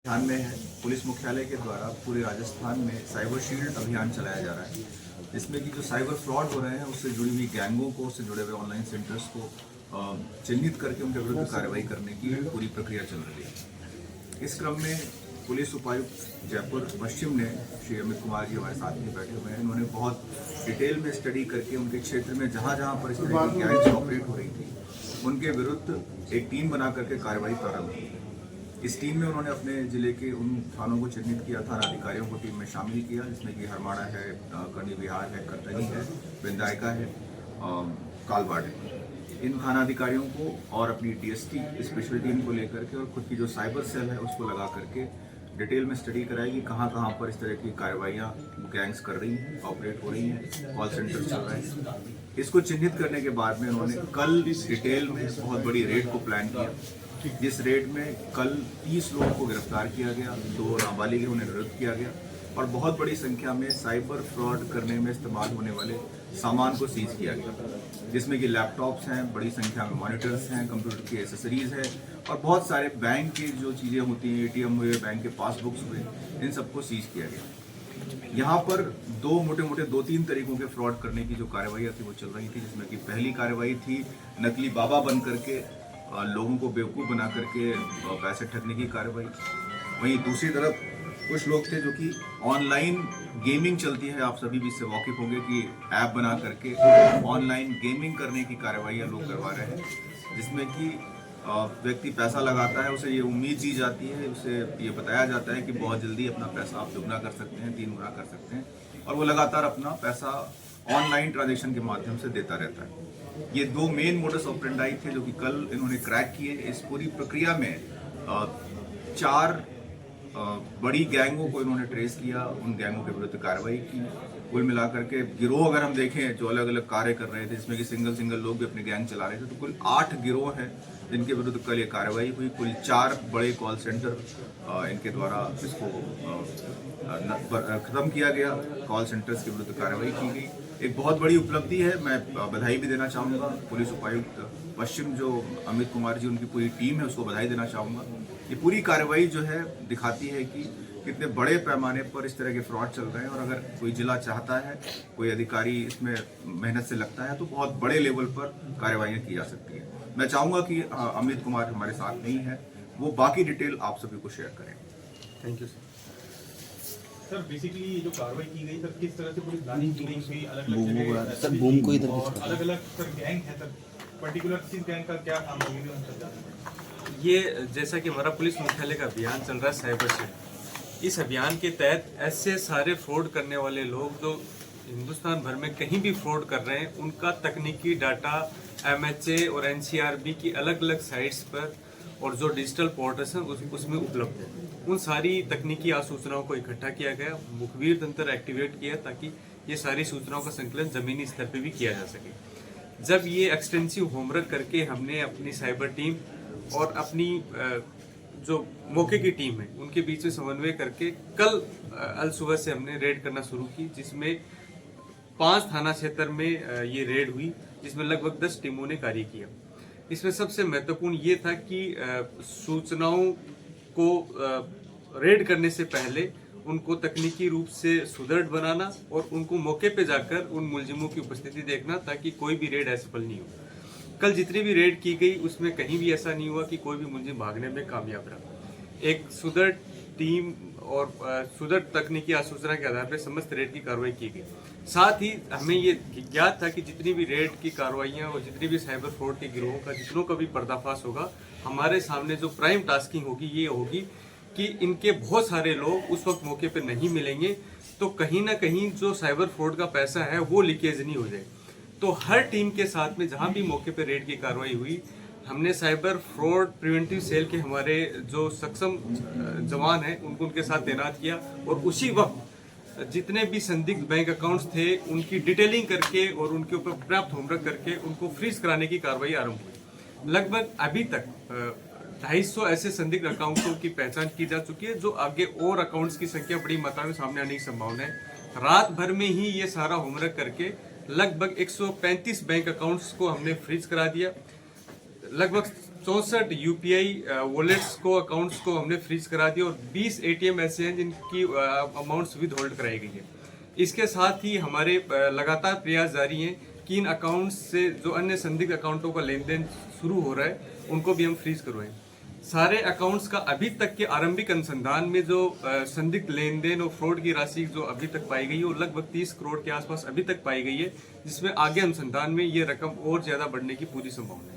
ध्यान में है, पुलिस मुख्यालय के द्वारा पूरे राजस्थान में साइबर शील्ड अभियान चलाया जा रहा है, जिसमें कि जो साइबर फ्रॉड हो रहे हैं उससे जुड़ी हुई गैंगों को, उससे जुड़े हुए ऑनलाइन सेंटर्स को चिन्हित करके उनके विरुद्ध कार्रवाई करने की पूरी प्रक्रिया चल रही है। इस क्रम में पुलिस उपायुक्त जयपुर पश्चिम ने श्री अमित कुमार जी हमारे साथ में बैठे हुए हैं। इन्होंने बहुत डिटेल में स्टडी करके उनके क्षेत्र में जहाँ जहाँ पर इस तरह की गैंग्स ऑपरेट हो रही थी उनके विरुद्ध एक टीम बना करके कार्रवाई प्रारंभ की। इस टीम में उन्होंने अपने जिले के उन थानों को चिन्हित किया, थाना अधिकारियों को टीम में शामिल किया, जिसमें कि हरमाड़ा है, करनी विहार है, कटनी है, विंदायका है, कालवाड़ है। इन थाना अधिकारियों को और अपनी टीएसटी स्पेशल टीम को लेकर के और खुद की जो साइबर सेल है उसको लगा करके डिटेल में स्टडी कराएगी कहाँ कहाँ पर इस तरह की कार्रवाइयाँ गैंग्स कर रही हैं, ऑपरेट हो रही हैं, कॉल सेंटर चल रहे हैं। इसको चिन्हित करने के बाद में उन्होंने कल डिटेल में बहुत बड़ी रेड को प्लान किया, जिस रेड में कल 30 लोगों को गिरफ्तार किया गया, 2 नाबालिग उन्हें निरुद्ध किया गया और बहुत बड़ी संख्या में साइबर फ्रॉड करने में इस्तेमाल होने वाले सामान को सीज किया गया, जिसमें कि लैपटॉप्स हैं, बड़ी संख्या में मॉनिटर्स हैं, कंप्यूटर की एसेसरीज है और बहुत सारे बैंक की जो चीज़ें होती हैं, एटीएम हुए, बैंक के पासबुक्स हुए, इन सबको सीज किया गया। यहाँ पर दो तीन तरीकों के फ्रॉड करने की जो कार्रवाई थी वो चल रही थी, जिसमें कि पहली कार्रवाई थी नकली बाबा बन करके लोगों को बेवकूफ़ बना करके पैसे ठगने की कार्रवाई। वहीं दूसरी तरफ कुछ लोग थे जो कि ऑनलाइन गेमिंग चलती है, आप सभी भी इससे वाकिफ होंगे कि ऐप बना करके ऑनलाइन गेमिंग करने की कार्रवाइयाँ लोग करवा रहे हैं, जिसमें कि व्यक्ति पैसा लगाता है, उसे ये उम्मीद दी जाती है, उसे ये बताया जाता है कि बहुत जल्दी अपना पैसा आप दुगना कर सकते हैं, 3 गुना कर सकते हैं और वो लगातार अपना पैसा ऑनलाइन ट्रांजेक्शन के माध्यम से देता रहता है। ये 2 मेन मोडस ऑपरेंडाई थे जो कि कल इन्होंने क्रैक किए। इस पूरी प्रक्रिया में 4 बड़ी गैंगों को इन्होंने ट्रेस किया, उन गैंगों के विरुद्ध कार्रवाई की। कुल मिलाकर के गिरोह अगर हम देखें जो अलग अलग कार्य कर रहे थे, जिसमें कि सिंगल लोग भी अपने गैंग चला रहे थे, तो कुल 8 गिरोह हैं जिनके विरुद्ध कल ये कार्रवाई हुई। कुल 4 बड़े कॉल सेंटर इनके द्वारा इसको खत्म किया गया, कॉल सेंटर्स के विरुद्ध कार्रवाई की गई। एक बहुत बड़ी उपलब्धि है, मैं बधाई भी देना चाहूँगा पुलिस उपायुक्त पश्चिम जो अमित कुमार जी, उनकी पूरी टीम है, उसको बधाई देना चाहूँगा। ये पूरी कार्रवाई जो है दिखाती है कि कितने बड़े पैमाने पर इस तरह के फ्रॉड चल रहे हैं और अगर कोई जिला चाहता है, कोई अधिकारी इसमें मेहनत से लगता है, तो बहुत बड़े लेवल पर कार्रवाइयाँ की जा सकती है। मैं चाहूँगा कि अमित कुमार हमारे साथ नहीं है, वो बाकी डिटेल आप सभी को शेयर करें। Thank you sir. बेसिकली ये जो कार्रवाई की गई सर, किस तरह से पुलिस प्लानिंग की गई, अलग-अलग जगह सर बूम को इधर और अलग-अलग सर गैंग है सर, पर्टिकुलर किस गैंग का क्या काम है ये हम सब जानते हैं। ये जैसा कि हमारा पुलिस मुख्यालय का अभियान चल रहा है साइबर शील्ड, इस अभियान के तहत ऐसे सारे फ्रॉड करने वाले लोग जो हिंदुस्तान भर में कहीं भी फ्रॉड कर रहे हैं, उनका तकनीकी डाटा MHA और NCRB की अलग अलग साइट्स पर और जो डिजिटल पोर्टल्स हैं उसमें उपलब्ध है। उन सारी तकनीकी सूचनाओं को इकट्ठा किया गया, मुखबिर तंत्र एक्टिवेट किया ताकि ये सारी सूचनाओं का संकलन जमीनी स्तर पर भी किया जा सके। जब ये एक्सटेंसिव होमवर्क करके हमने अपनी साइबर टीम और अपनी जो मौके की टीम है उनके बीच में समन्वय करके कल अल सुबह से हमने रेड करना शुरू की, जिसमें 5 थाना क्षेत्र में ये रेड हुई, जिसमें लगभग 10 टीमों ने कार्य किया। इसमें सबसे महत्वपूर्ण ये था कि सूचनाओं को रेड करने से पहले उनको तकनीकी रूप से सुदृढ़ बनाना और उनको मौके पे जाकर उन मुलजिमों की उपस्थिति देखना ताकि कोई भी रेड असफल नहीं हो। कल जितनी भी रेड की गई उसमें कहीं भी ऐसा नहीं हुआ कि कोई भी मुलजिम भागने में कामयाब रहा। एक सुदृढ़ टीम और सुदृढ़ तकनीकी आसूचना के आधार पर समस्त रेड की कार्रवाई की गई। साथ ही हमें ये ज्ञात था कि जितनी भी रेड की कार्रवाइयाँ और जितनी भी साइबर फ्रॉड के गिरोहों का जितनों का भी पर्दाफाश होगा, हमारे सामने जो प्राइम टास्किंग होगी ये होगी कि इनके बहुत सारे लोग उस वक्त मौके पर नहीं मिलेंगे, तो कहीं ना कहीं जो साइबर फ्रॉड का पैसा है वो लीकेज नहीं हो जाए। तो हर टीम के साथ में जहाँ भी मौके पर रेड की कार्रवाई हुई, हमने साइबर फ्रॉड प्रिवेंटिव सेल के हमारे जो सक्षम जवान हैं उनको उनके साथ तैनात किया और उसी वक्त जितने भी संदिग्ध बैंक अकाउंट्स थे उनकी डिटेलिंग करके और उनके ऊपर पर्याप्त होमवर्क करके उनको फ्रीज कराने की कार्रवाई आरंभ हुई। लगभग अभी तक 250 ऐसे संदिग्ध अकाउंटों की पहचान की जा चुकी है, जो आगे और अकाउंट्स की संख्या बड़ी मात्रा में सामने आने की संभावना है। रात भर में ही ये सारा होमवर्क करके लगभग 135 बैंक अकाउंट्स को हमने फ्रीज करा दिया। लगभग 64 यूपीआई वॉलेट्स को, अकाउंट्स को हमने फ्रीज करा दिया और 20 एटीएम ऐसे हैं जिनकी अमाउंट्स विद होल्ड कराई गई है। इसके साथ ही हमारे लगातार प्रयास जारी हैं कि इन अकाउंट्स से जो अन्य संदिग्ध अकाउंटों का लेन देन शुरू हो रहा है उनको भी हम फ्रीज करवाएं। सारे अकाउंट्स का अभी तक के आरंभिक अनुसंधान में जो संदिग्ध लेन देन और फ्रॉड की राशि जो अभी तक पाई गई है वो लगभग 30 करोड़ के आसपास अभी तक पाई गई है, जिसमें आगे अनुसंधान में ये रकम और ज्यादा बढ़ने की पूरी संभावना है।